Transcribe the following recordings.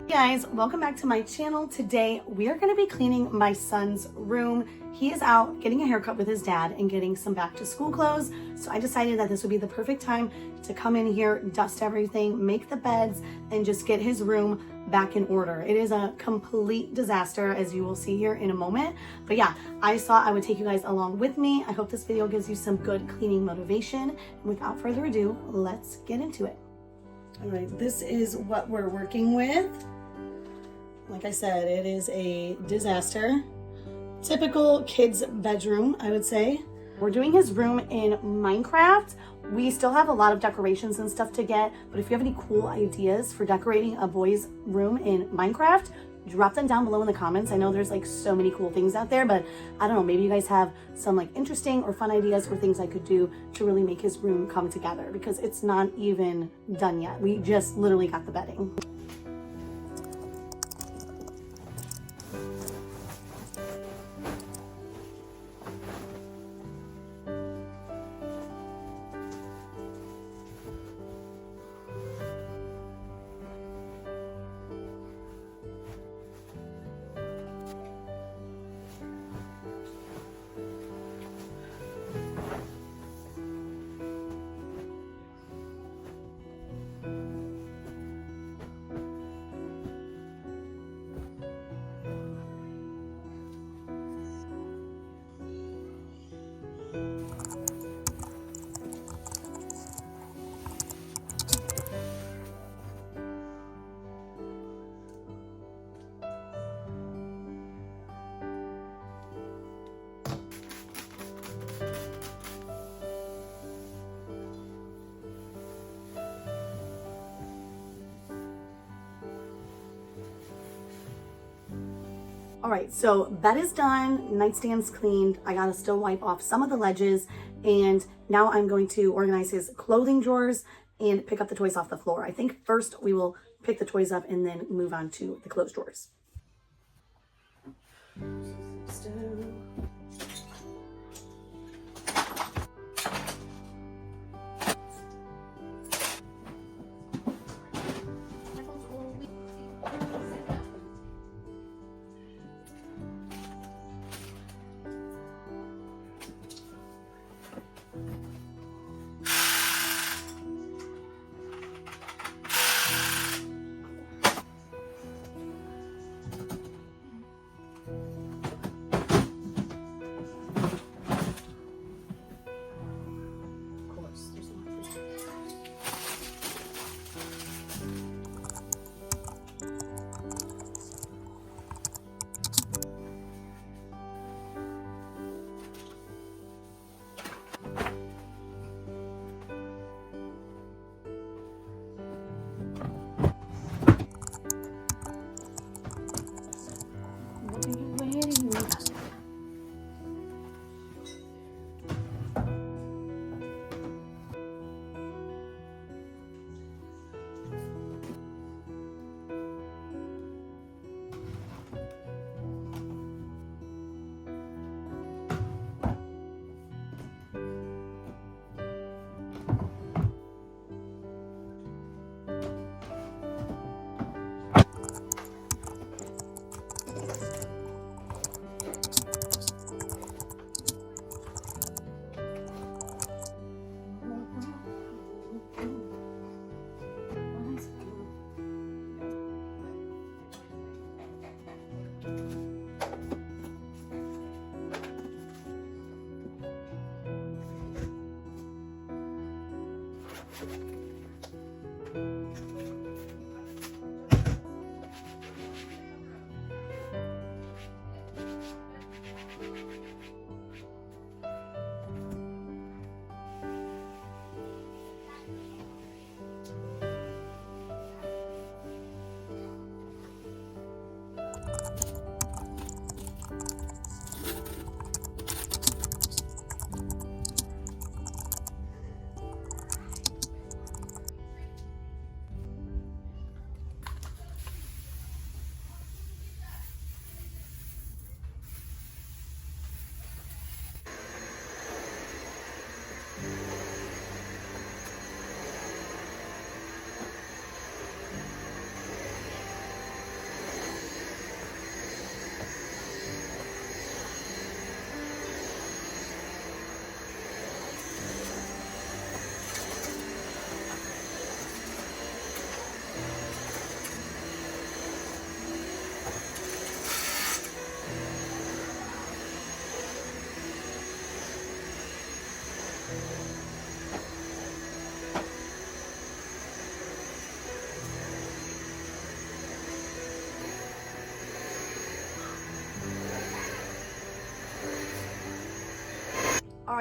Hey guys, welcome back to my channel. Today we are going to be cleaning my son's room. He is out getting a haircut with his dad and getting some back to school clothes. So I decided that this would be the perfect time to come in here, dust everything, make the beds, and just get his room back in order. It is a complete disaster, as you will see here in a moment. But yeah, I thought I would take you guys along with me. I hope this video gives you some good cleaning motivation. And without further ado, let's get into it. All right, this is what we're working with. Like I said, it is a disaster. Typical kid's bedroom, I would say. We're doing his room in Minecraft. We still have a lot of decorations and stuff to get, but if you have any cool ideas for decorating a boy's room in Minecraft, drop them down below in the comments. I know there's like so many cool things out there, but I don't know, maybe you guys have some like interesting or fun ideas for things I could do to really make his room come together, because it's not even done yet. We just literally got the bedding. All right, so bed is done, nightstand's cleaned. I gotta still wipe off some of the ledges, and now I'm going to organize his clothing drawers and pick up the toys off the floor. I think first we will pick the toys up and then move on to the clothes drawers.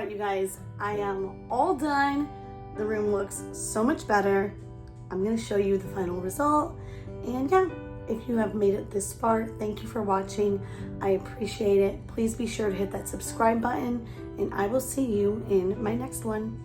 right, you guys, I am all done. The room looks so much better. I'm gonna show you the final result. And yeah, if you have made it this far, thank you for watching. I appreciate it. Please be sure to hit that subscribe button, and I will see you in my next one.